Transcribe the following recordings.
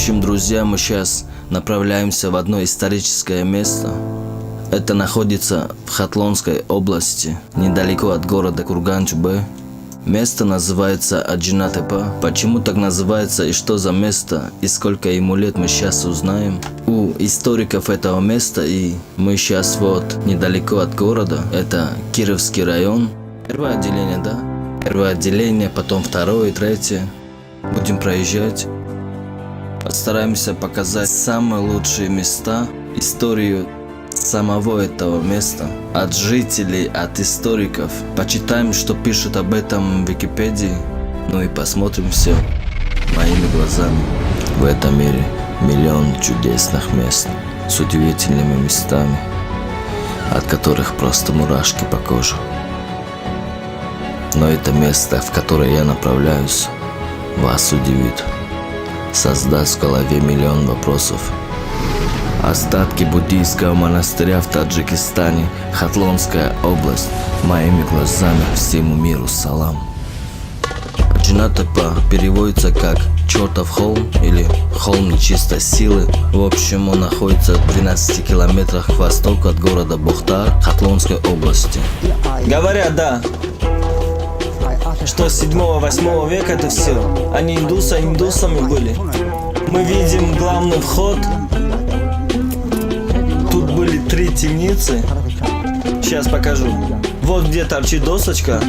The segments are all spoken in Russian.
общем, друзья, мы сейчас направляемся в одно историческое место. Это находится в Хатлонской области, недалеко от города Курган-Чубе. Место называется Аджина-Тепа. Почему так называется и что за место, и сколько ему лет, мы сейчас узнаем у историков этого места. И мы сейчас вот недалеко от города. Это Кировский район. Первое отделение, да? Первое отделение, потом второе и третье. Будем проезжать. Постараемся показать самые лучшие места, историю самого этого места, от жителей, от историков. Почитаем, что пишут об этом в Википедии. Ну и посмотрим все моими глазами. В этом мире миллион чудесных мест с удивительными местами, от которых просто мурашки по коже. Но это место, в которое я направляюсь, вас удивит, создаст в голове миллион вопросов. Остатки буддийского монастыря в Таджикистане, Хатлонская область, моими глазами всему миру салам. Аджина-Тепа переводится как «чертов холм» или «холм нечистой силы». В общем, он находится в 12 километрах к востоку от города Бухтар, Хатлонской области. Говорят, да, что с 7-8 века это все. Они индусами были. Мы видим главный вход. Тут были 3 темницы. Сейчас покажу. Вот где торчит досочка.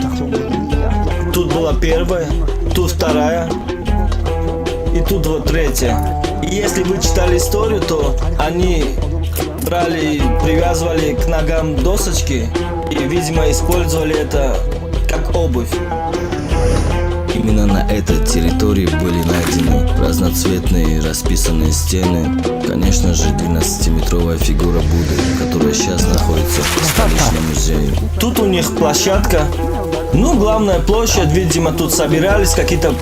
Тут была первая, тут вторая. И тут вот третья. И если вы читали историю, то они брали, привязывали к ногам досочки. И, видимо, использовали это как обувь. Именно на этой территории были найдены разноцветные расписанные стены. Конечно же, 12-метровая фигура Будды, которая сейчас находится в столичном музее. Тут у них площадка. Ну, главная площадь, видимо, тут собирались, какие-то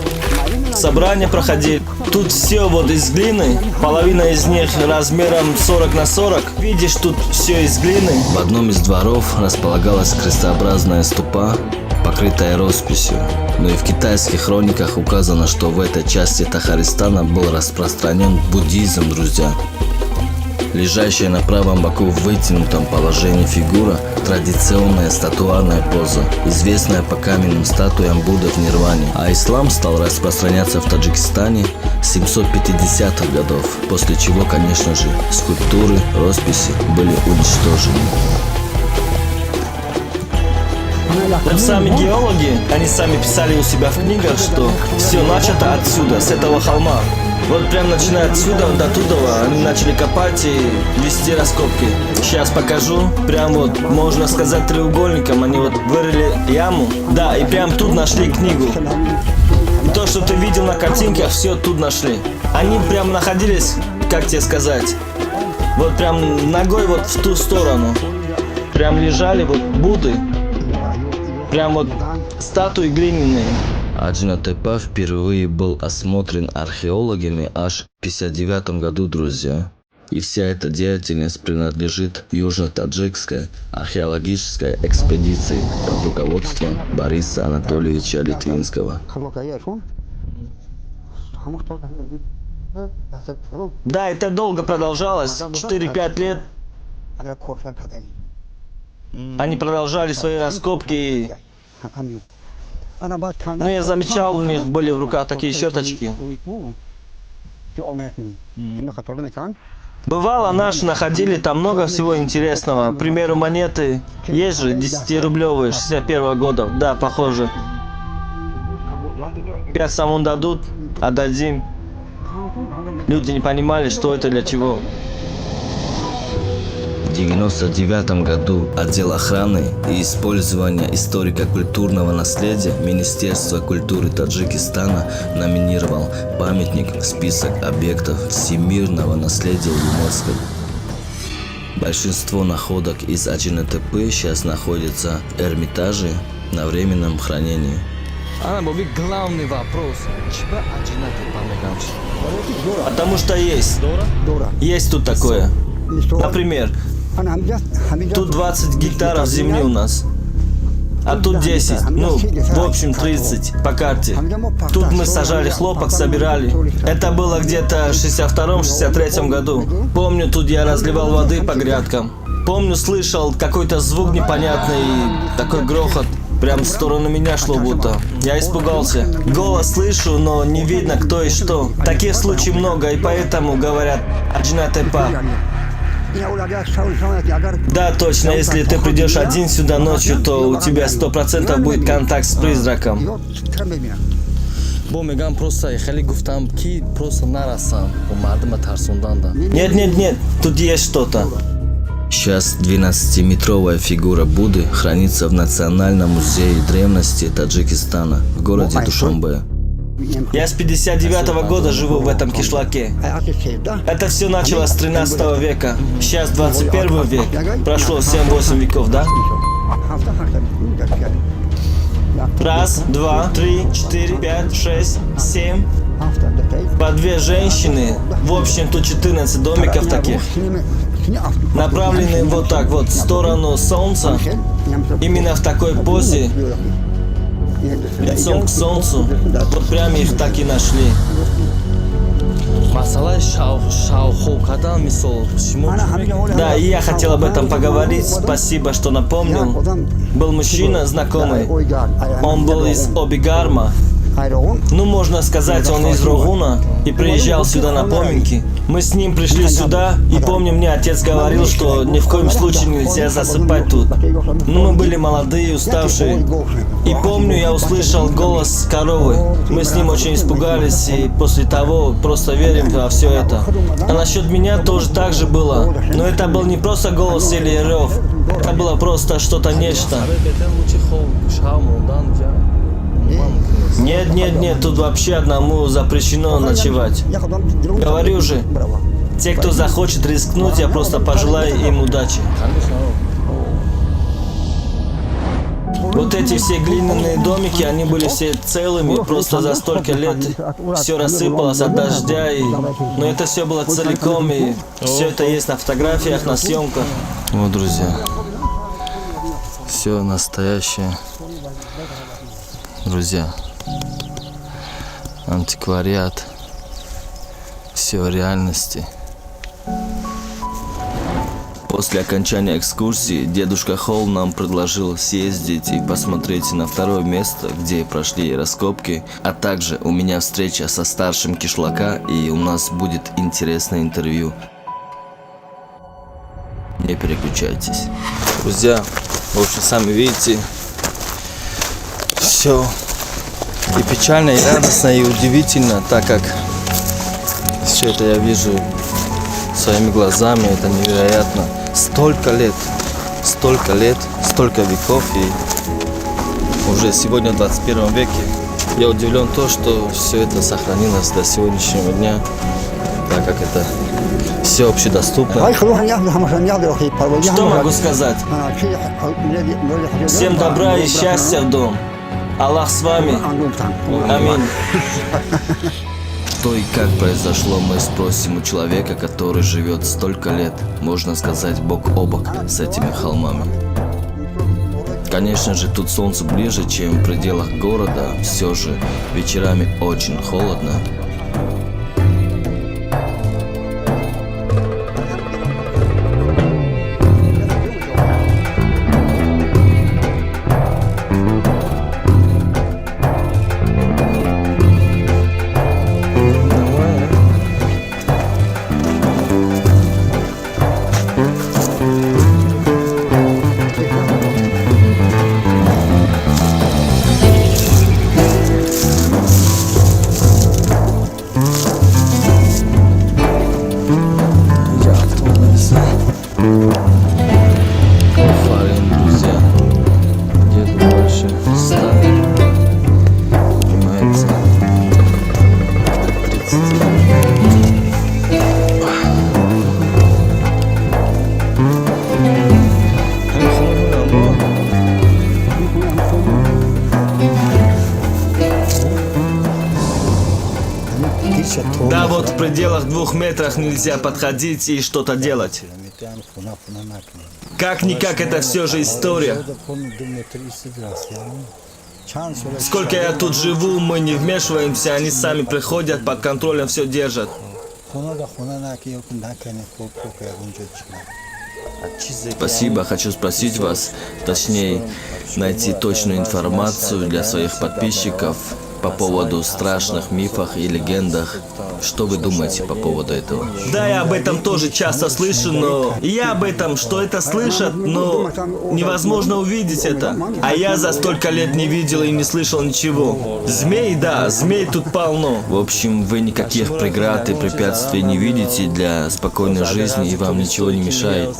собрания проходили. Тут все вот из глины, половина из них размером 40 на 40. Видишь, тут все из глины. В одном из дворов располагалась крестообразная ступа, покрытая росписью. Но и в китайских хрониках указано, что в этой части Тахаристана был распространен буддизм, друзья. Лежащая на правом боку в вытянутом положении фигура – традиционная статуарная поза, известная по каменным статуям Будды в Нирване. А ислам стал распространяться в Таджикистане с 750-х годов, после чего, конечно же, скульптуры, росписи были уничтожены. Вот сами геологи, они сами писали у себя в книгах, что все начато отсюда, с этого холма. Вот прям начиная отсюда до туда они начали копать и вести раскопки. Сейчас покажу. Прям вот, можно сказать, треугольником они вот вырыли яму. Да, и прям тут нашли книгу. То, что ты видел на картинках, все тут нашли. Они прям находились, как тебе сказать, вот прям ногой вот в ту сторону. Прям лежали вот Будды. Прям вот статуи глиняные. Аджина-Тепа впервые был осмотрен археологами аж в 1959 году, друзья. И вся эта деятельность принадлежит Южно-Таджикской археологической экспедиции под руководством Бориса Анатольевича Литвинского. Да, это долго продолжалось, 4-5 лет. Они продолжали свои раскопки. Но я замечал, у них были в руках такие щеточки. Бывало, наши находили там много всего интересного. К примеру, монеты. Есть же 10-рублевые 61-го года. Да, похоже. 5 самун дадут, отдадим. Люди не понимали, что это для чего. В 1999 году отдел охраны и использования историко-культурного наследия Министерства культуры Таджикистана номинировал памятник в список объектов всемирного наследия ЮНЕСКО. Большинство находок из Аджина-Тепы сейчас находятся в Эрмитаже на временном хранении. Главный вопрос. Потому что есть. Есть тут такое. Например, тут 20 гектаров земли у нас. а тут 10, ну, в общем 30 по карте. Тут мы сажали хлопок, собирали. Это было где-то в 62-63 году. Помню, тут я разливал воды по грядкам. Помню, слышал какой-то звук непонятный, такой грохот. Прям в сторону меня шло будто. Я испугался. Голос слышу, но не видно кто и что. Таких случаев много, и поэтому говорят «Аджинатепа». Да, точно, если ты придешь один сюда ночью, то у тебя 100% будет контакт с призраком. Нет, тут есть что-то. Сейчас 12-метровая фигура Будды хранится в Национальном музее древности Таджикистана в городе Душанбе. Я с 59-го года живу в этом кишлаке. Это все началось с 13 века. Сейчас 21 век. Прошло 7-8 веков, да? Раз, два, три, четыре, пять, шесть, 7. По 2 женщины. В общем, тут 14 домиков таких. Направлены вот так вот в сторону солнца. Именно в такой позе. Лицом к солнцу. Вот прямо их так и нашли. Да, и я хотел об этом поговорить. Спасибо, что напомнил. Был мужчина знакомый. Он был из Обигарма. Ну, можно сказать, он из Рогуна и приезжал сюда на поминки. Мы с ним пришли сюда, и помню, мне отец говорил, что ни в коем случае нельзя засыпать тут. Но мы были молодые, уставшие. И помню, я услышал голос коровы. Мы с ним очень испугались, и после того просто верим во все это. А насчет меня тоже так же было. Но это был не просто голос или рев. Это было просто что-то нечто. Нет, тут вообще одному запрещено ночевать. Говорю же, те, кто захочет рискнуть, я просто пожелаю им удачи. Вот эти все глиняные домики, они были все целыми, просто за столько лет все рассыпалось от дождя, но это все было целиком, и все это есть на фотографиях, на съемках. Вот, друзья, все настоящее. Друзья, антиквариат, все реальности. После окончания экскурсии дедушка Холл нам предложил съездить и посмотреть на второе место, где прошли раскопки, а также у меня встреча со старшим кишлака, и у нас будет интересное интервью. Не переключайтесь. Друзья, в общем, сами видите, все и печально, и радостно, и удивительно, так как все это я вижу своими глазами, это невероятно. Столько лет, столько веков, и уже сегодня в 21 веке я удивлен то, что все это сохранилось до сегодняшнего дня, так как это все общедоступно. Что могу сказать? Всем добра и счастья в дом. Аллах с вами. Аминь. Что и как произошло, мы спросим у человека, который живет столько лет, можно сказать, бок о бок с этими холмами. Конечно же, тут солнце ближе, чем в пределах города, все же вечерами очень холодно. Да, вот в пределах 2 метрах нельзя подходить и что-то делать. Как-никак это все же история. Сколько я тут живу, мы не вмешиваемся, они сами приходят, под контролем все держат. Спасибо, хочу спросить вас, точнее, найти точную информацию для своих подписчиков по поводу страшных мифов и легендах. Что вы думаете по поводу этого? Да, я об этом тоже часто слышу, но и я об этом, что это слышат, но невозможно увидеть это. А я за столько лет не видел и не слышал ничего. Змей, да, змей тут полно. В общем, вы никаких преград и препятствий не видите для спокойной жизни и вам ничего не мешает.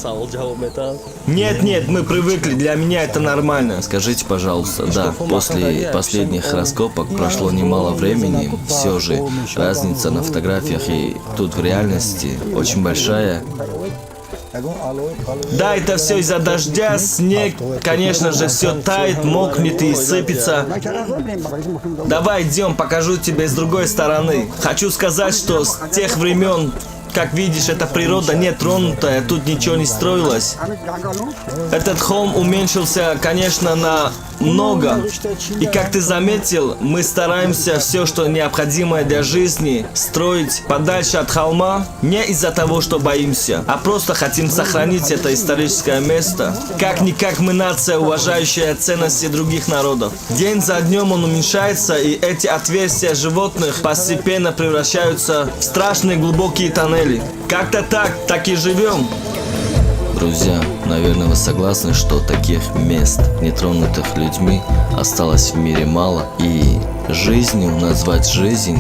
Нет, мы привыкли, для меня это нормально. Скажите, пожалуйста, да, после последних раскопок прошло немало времени, все же разница на фотографиях и тут в реальности очень большая. Да, это все из-за дождя, снег, конечно же, все тает, мокнет и сыпется. Давай идем, покажу тебе с другой стороны. Хочу сказать, что с тех времен, как видишь, эта природа не тронутая, тут ничего не строилось. Этот холм уменьшился, конечно, на много. И как ты заметил, мы стараемся все, что необходимое для жизни, строить подальше от холма. Не из-за того, что боимся, а просто хотим сохранить это историческое место. Как-никак мы нация, уважающая ценности других народов. День за днем он уменьшается, и эти отверстия животных постепенно превращаются в страшные глубокие тоннели. Как-то так и живем. Друзья, наверное, вы согласны, что таких мест, нетронутых людьми, осталось в мире мало, и жизнью назвать жизнь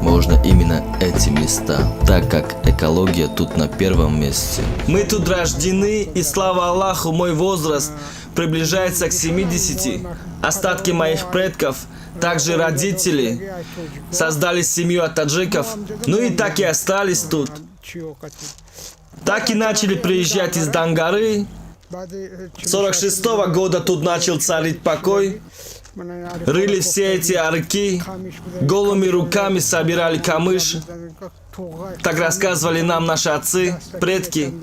можно именно эти места, так как экология тут на первом месте. Мы тут рождены, и слава Аллаху, мой возраст приближается к 70. Остатки моих предков, также родители, создали семью от таджиков, ну и так и остались тут. Так и начали приезжать из Дангары. 46-го года тут начал царить покой. Рыли все эти арки, голыми руками собирали камыш. Так рассказывали нам наши отцы, предки.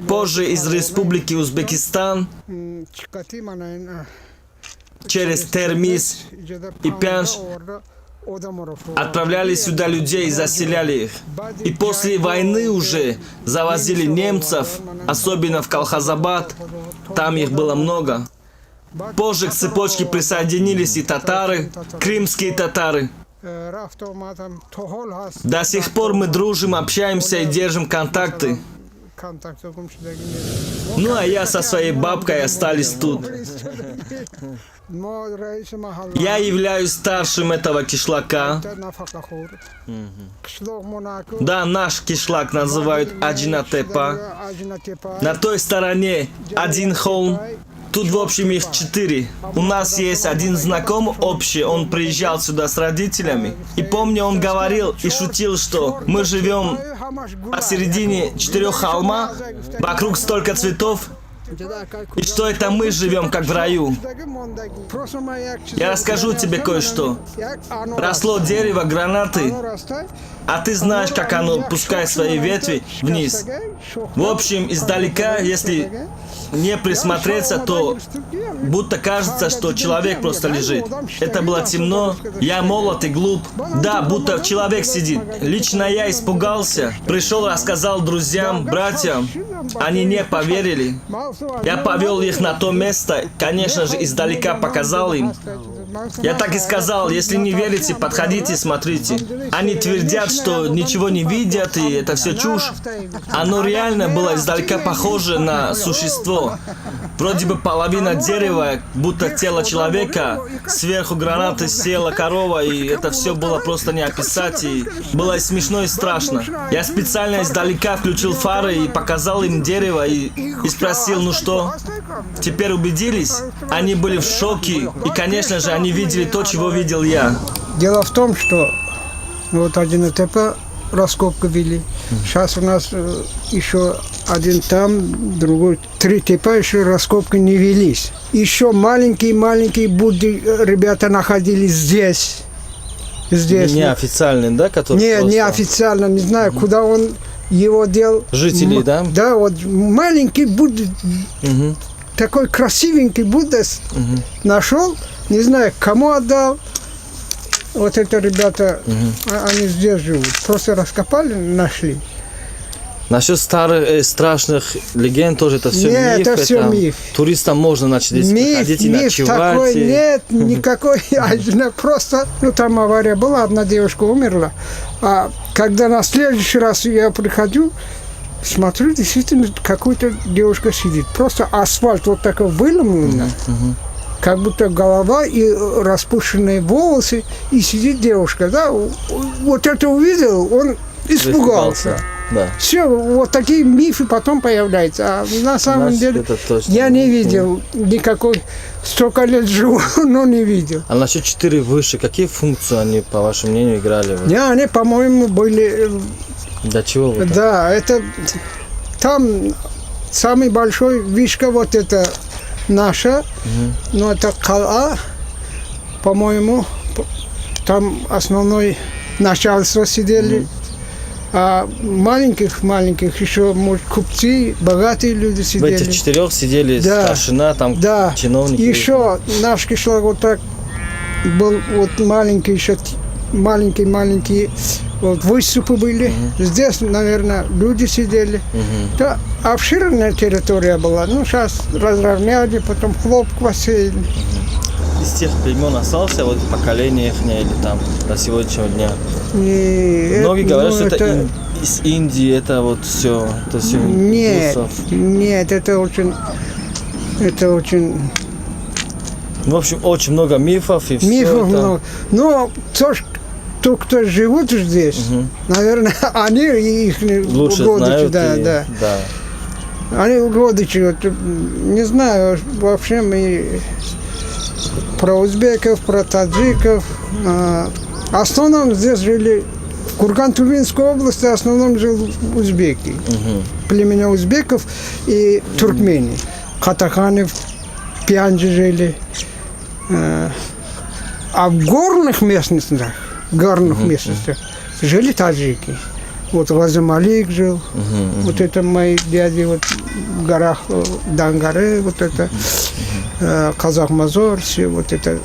Позже из Республики Узбекистан через Термиз и Пянш отправляли сюда людей и заселяли их. И после войны уже завозили немцев, особенно в Колхозабад, там их было много. Позже к цепочке присоединились и татары, крымские татары. До сих пор мы дружим, общаемся и держим контакты. Ну а я со своей бабкой остались тут. Я являюсь старшим этого кишлака. Да, наш кишлак называют Аджинатепа. На той стороне один холм. Тут, в общем, их 4. У нас есть один знакомый общий, он приезжал сюда с родителями. И помню, он говорил и шутил, что мы живем посередине 4 холма, вокруг столько цветов, и что это мы живем как в раю. Я расскажу тебе кое-что. Росло дерево гранаты, а ты знаешь, как оно пускает свои ветви вниз. В общем, издалека, если не присмотреться, то будто кажется, что человек просто лежит. Это было темно, я молод и глуп. Да, будто человек сидит. Лично я испугался. Пришел, рассказал друзьям, братьям. Они не поверили. Я повел их на то место, конечно же, издалека показал им. Я так и сказал, если не верите, подходите, смотрите. Они твердят, что ничего не видят, и это все чушь. Оно реально было издалека похоже на существо. Вроде бы половина дерева, будто тело человека, сверху гранаты села корова, и это все было просто не описать, и было и смешно, и страшно. Я специально издалека включил фары и показал им дерево, и спросил, ну что? Теперь убедились? Они были в шоке, и, конечно же, они видели то, чего видел я. Дело в том, что вот один ТП раскопку вели. Сейчас у нас еще один там, другой, 3 ТП еще раскопки не велись. Еще маленькие Будды ребята находились здесь. Не официальный, да? Который не просто... официально, не знаю, куда он его делал... Жители, да? Да, вот маленький Будда, Мгм. такой красивенький Будда нашел, не знаю, кому отдал. Вот это ребята, они здесь живут. Просто раскопали, нашли. Насчет старых страшных легенд тоже это все Нет, миф. это всё миф. Туристам можно, значит, здесь Миф, приходить и миф ночевать. такой и- нет, никакой. Просто, ну там авария была, одна девушка умерла. А когда на следующий раз я приходил, смотрю, действительно, какая-то девушка сидит. Просто асфальт вот такой выломлен, как будто голова и распущенные волосы, и сидит девушка. Да? Вот это увидел, он испугался. Да. Все, вот такие мифы потом появляются. А на самом Значит, деле это точно я не миф. видел никакой, столько лет живу, но не видел. А насчет 4 выше, какие функции они, по вашему мнению, играли? Не, они, по-моему, были... Для чего вы так? Да, это... Там самый большой вишка вот это наша, но это Кала, по-моему, там основной начальство сидели. А маленьких еще, может, купцы, богатые люди В сидели. этих 4 сидели Да. старшина, там Да, чиновники. еще наш кишлак вот так был вот маленький, еще маленькие вот выступы были. Здесь, наверное, люди сидели. Да, обширная территория была. Ну, сейчас разровняли, потом хлопок посеяли. Из тех племен остался вот поколение их или там до сегодняшнего дня. И Многие говорят, ну, что это из Индии, это вот все. Это все Нет, нет, это очень... В общем, очень много мифов и все Мифов это. много. Но то, кто живут здесь, наверное, они их Лучше родичи, знают. да, и- да. да. Они родичи, вот, не знаю, вообще мы про узбеков, про таджиков. В основном здесь жили, в Курган-Тувинской области в основном жил узбеки. Племена узбеков и туркмени. Катаханы в Пянджи жили. А в горных местностях, жили таджики. Вот Газамалик жил, вот это мои дяди вот в горах Дангаре, вот это Казах-Мазор, все вот это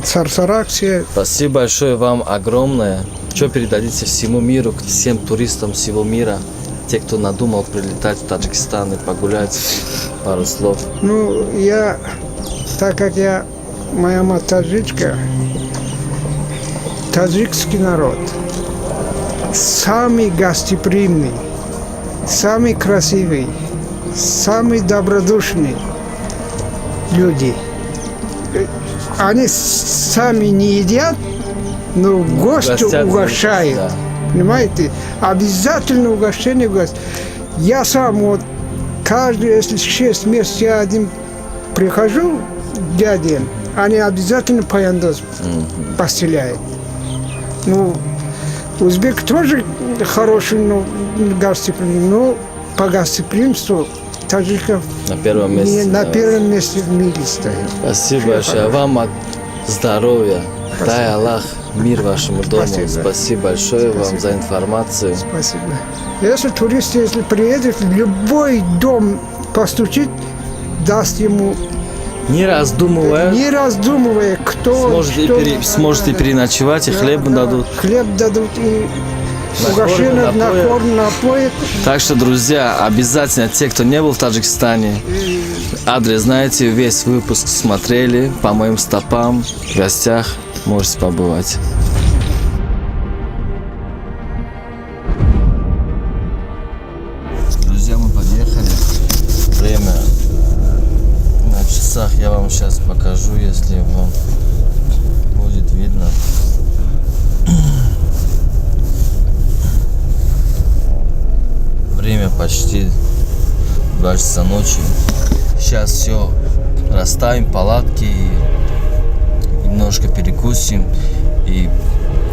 Сарсарак, все. Спасибо большое вам огромное. Что передадите всему миру, всем туристам всего мира, те, кто надумал прилетать в Таджикистан и погулять, пару слов. Ну, так как моя мать таджичка, таджикский народ, самый гостеприимный, самый красивый, самый добродушный люди. Они сами не едят, но гостю Угостят, угощают. да. Понимаете? Обязательно угощение гость. Я сам вот каждый, если 6 месяцев я один прихожу к дядям, они обязательно паяндоз постеляют. Ну, узбек тоже хороший, но гостеприимный, но по гостеприимству таджиков На первом месте. на да. первом месте в мире стоит. Спасибо большое. Вам здоровья. Дай Аллах мир вашему дому. Спасибо. Спасибо большое вам за информацию. Спасибо. Если турист, если приедет, в любой дом постучит, даст ему, Не раздумывая, не раздумывая, кто, сможете переночевать и хлеб дадут. Хлеб дадут и угощение, напоят. накормят, напоят. Так что, друзья, обязательно те, кто не был в Таджикистане, адрес знаете, весь выпуск смотрели по моим стопам, в гостях можете побывать. Друзья, мы подъехали. Время на часах я вам сейчас покажу, если вам будет видно. Время почти 2 часа ночи. Сейчас все расставим палатки, немножко перекусим и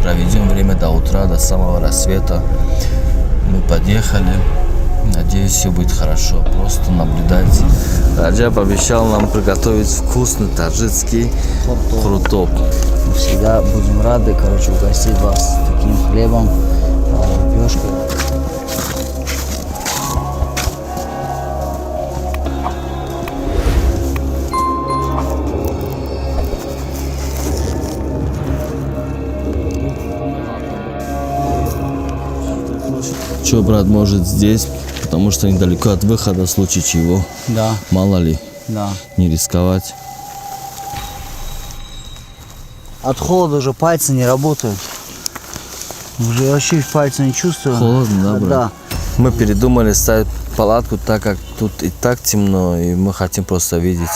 проведем время до утра, до самого рассвета. Мы подъехали. Надеюсь, все будет хорошо. Просто наблюдайте. Раджаб обещал нам приготовить вкусный таджикский хрутоп. Мы всегда будем рады, угостить вас таким хлебом, лепешкой. Че, брат, может здесь, потому что недалеко от выхода, в случае чего. Да, Мало ли, да. не рисковать. От холода уже пальцы не работают. Уже вообще пальцы не чувствую. Холодно, да, брат? Да. Мы передумали ставить палатку, так как тут и так темно, и мы хотим просто видеть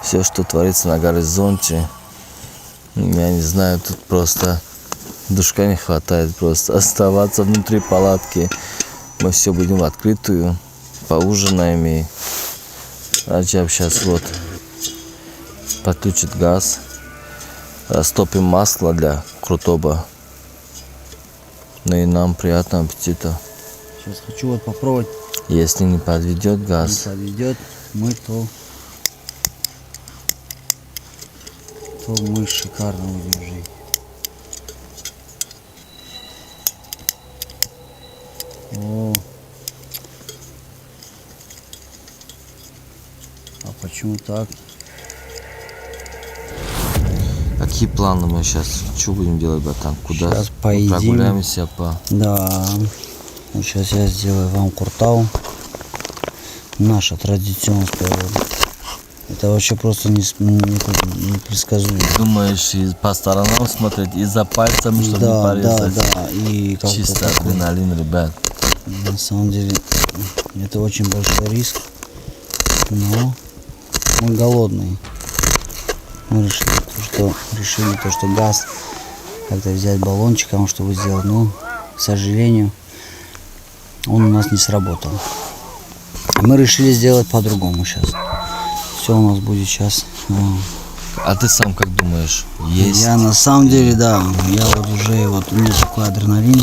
все, что творится на горизонте. Я не знаю, тут просто душка не хватает просто оставаться внутри палатки. Мы все будем в открытую, поужинаем и Раджаб сейчас вот подключит газ, растопим масло для крутоба. Ну и нам приятного аппетита. Сейчас хочу вот попробовать. Если не подведет Не газ, подведет, то мы шикарно будем жить. О. А почему так? какие планы мы сейчас? Что будем делать, братан? Куда? Сейчас поедим. Прогуляемся по... Да. Вот сейчас я сделаю вам куртау. Наша традиционная. Это вообще просто непредсказуемо. Думаешь, и по сторонам смотреть, и за пальцами, чтобы не Да, порезать? да. И как-то Чисто такой. адреналин, ребят. На самом деле это очень большой риск, но мы голодные. Мы решили то, что газ как-то взять баллончиком, чтобы сделать, но, к сожалению, он у нас не сработал. Мы решили сделать по-другому сейчас. Все у нас будет сейчас. А ты сам как думаешь? Есть? Я на самом деле, да, я вот уже, вот у меня такой адреналин.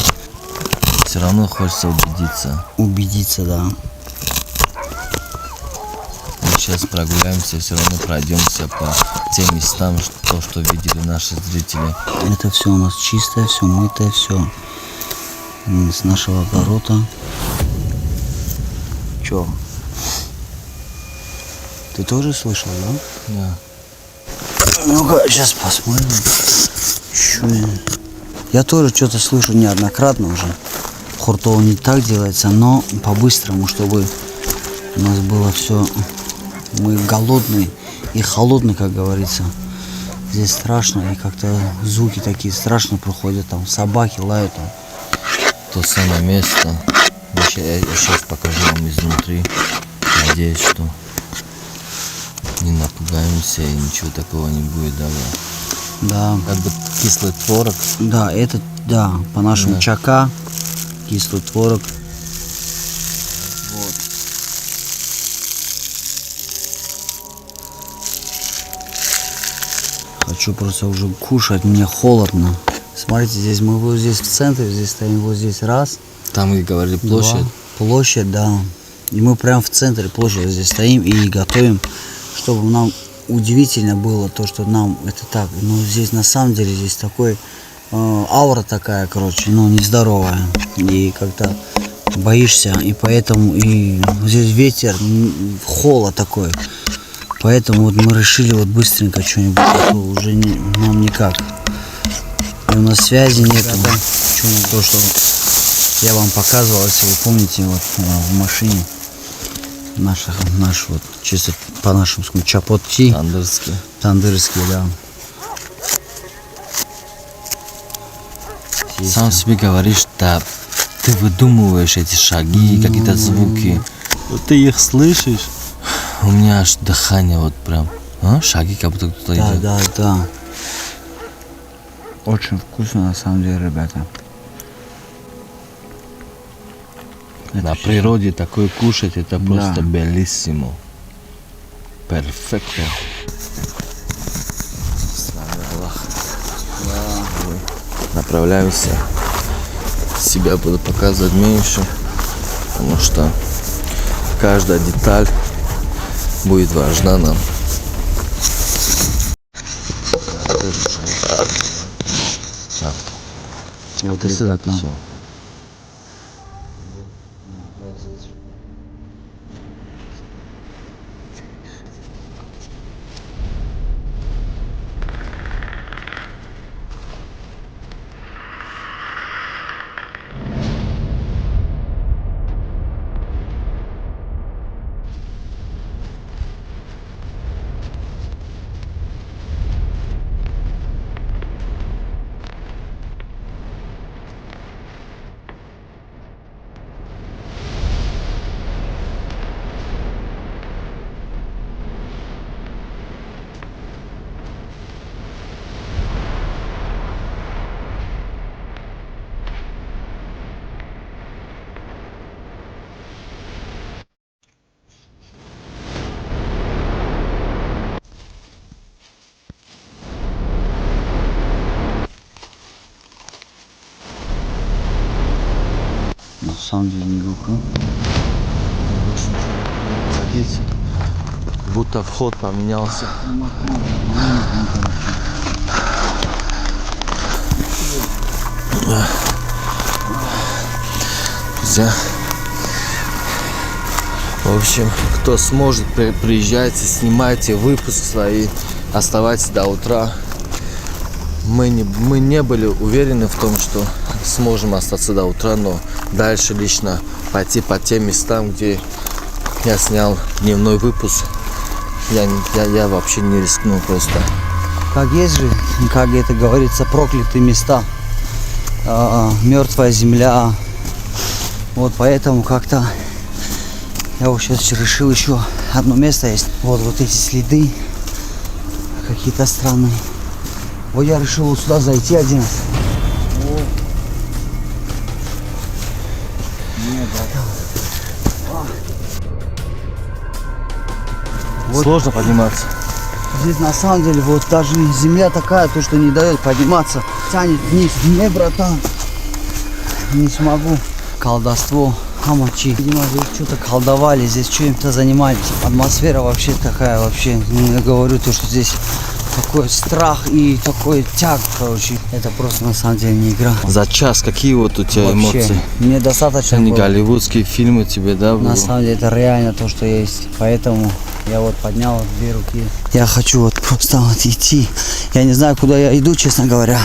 Все равно хочется убедиться. Убедиться, да. Мы сейчас прогуляемся, все равно пройдемся по тем местам, что видели наши зрители. Это все у нас чистое, все мытое, все с нашего огорода. Че? Ты тоже слышал, да? Да. Ну-ка, сейчас посмотрим. Чё я тоже что-то слышу неоднократно уже. Хуртово не так делается, но по-быстрому, чтобы у нас было все. Мы голодные и холодные, как говорится. Здесь страшно, и как-то звуки такие страшно проходят, там собаки лают. Там. То самое место. Я сейчас покажу вам изнутри. Надеюсь, что не напугаемся и ничего такого не будет, да, брат? Да. Как бы кислый творог. Да, это, да, по-нашему Да. чака, кислый творог. Вот. Хочу просто уже кушать, мне холодно. Смотрите, здесь мы вот здесь в центре, здесь стоим вот здесь раз. Там, где говорили, площадь. Два. Площадь, да. И мы прям в центре площади здесь стоим и готовим, чтобы нам удивительно было то, что нам это так. Ну, здесь на самом деле здесь такой аура такая, короче, ну, нездоровая. И как-то боишься, и поэтому и здесь ветер, холод такой. Поэтому вот мы решили вот быстренько что-нибудь, а то уже нам никак. И у нас связи нету. Что-нибудь то, что я вам показывал, если вы помните, вот в машине наш вот чисто по-нашему чапотти, Тандырский. тандырский, да. Сам себе говоришь, да, ты выдумываешь эти шаги, какие-то звуки. Вот ты их слышишь. У меня аж дыхание вот прям. Шаги, как будто кто-то Да, идет. да, да. Очень вкусно на самом деле, ребята. На природе такое кушать, это Да. просто белиссимо. Перфекто. Направляемся. Себя буду показывать меньше, потому что каждая деталь будет важна нам. Вот Ты это сюда так нам. всё. самом деле неглубоко. Будто вход поменялся. Друзья, в общем, кто сможет, приезжайте, снимайте выпуск свои, оставайтесь до утра. Мы не были уверены в том, что сможем остаться до утра, но дальше лично пойти по тем местам, где я снял дневной выпуск, я вообще не рискнул просто. Как есть же, как это говорится, проклятые места, мертвая земля. Вот поэтому как-то я вот сейчас решил еще одно место есть. Вот эти следы какие-то странные. Вот я решил вот сюда зайти один раз. Сложно подниматься. Здесь на самом деле вот даже земля такая, то что не дает подниматься, тянет вниз. Не, братан, не смогу. Колдовство, хамачи. Видимо, здесь что-то колдовали, здесь чем-то занимались. Атмосфера вообще такая, вообще. Я говорю, то, что здесь такой страх и такой тяг, короче. Это просто на самом деле не игра. За час какие вот у тебя Вообще, эмоции? мне достаточно Не было. голливудские фильмы тебе, да? На было? самом деле это реально то, что есть. Поэтому я вот поднял две руки. Я хочу вот просто вот идти. Я не знаю, куда я иду, честно говоря.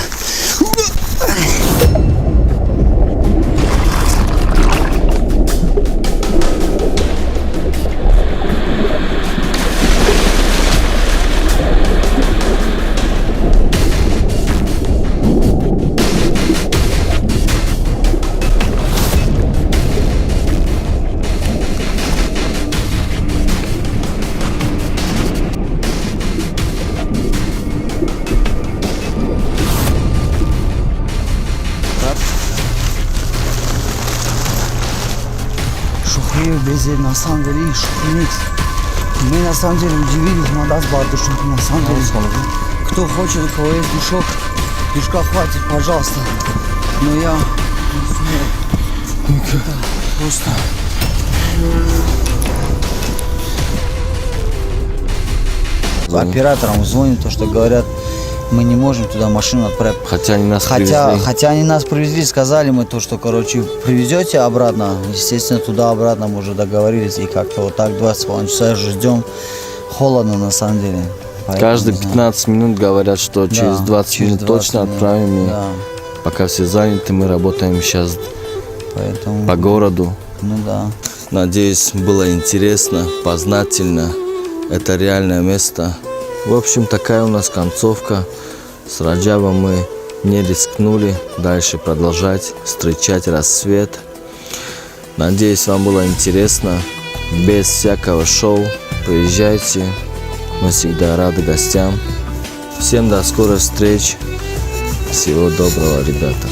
Шухрию безе, на самом деле, шухринец. Мы на самом деле удивились, Мадас Бардушин, на самом деле. Кто хочет, у кого есть душок, душка хватит, пожалуйста. Но я не смог. Это просто... Операторам звонят, то, что говорят, мы не можем туда машину отправить. Хотя они нас привезли. Хотя они нас привезли, сказали мы то, что, короче, привезете обратно. Естественно, туда-обратно мы уже договорились. И как-то вот так 20 часа уже ждем. Холодно на самом деле. Поэтому, Каждые 15 минут говорят, что через 20 минут точно отправим. Да. Пока все заняты, мы работаем сейчас Поэтому, по городу. ну да. Надеюсь, было интересно, познательно. Это реальное место. В общем, такая у нас концовка. С Раджабом мы не рискнули дальше продолжать встречать рассвет. Надеюсь, вам было интересно. Без всякого шоу. Приезжайте. Мы всегда рады гостям. Всем до скорых встреч. Всего доброго, ребята.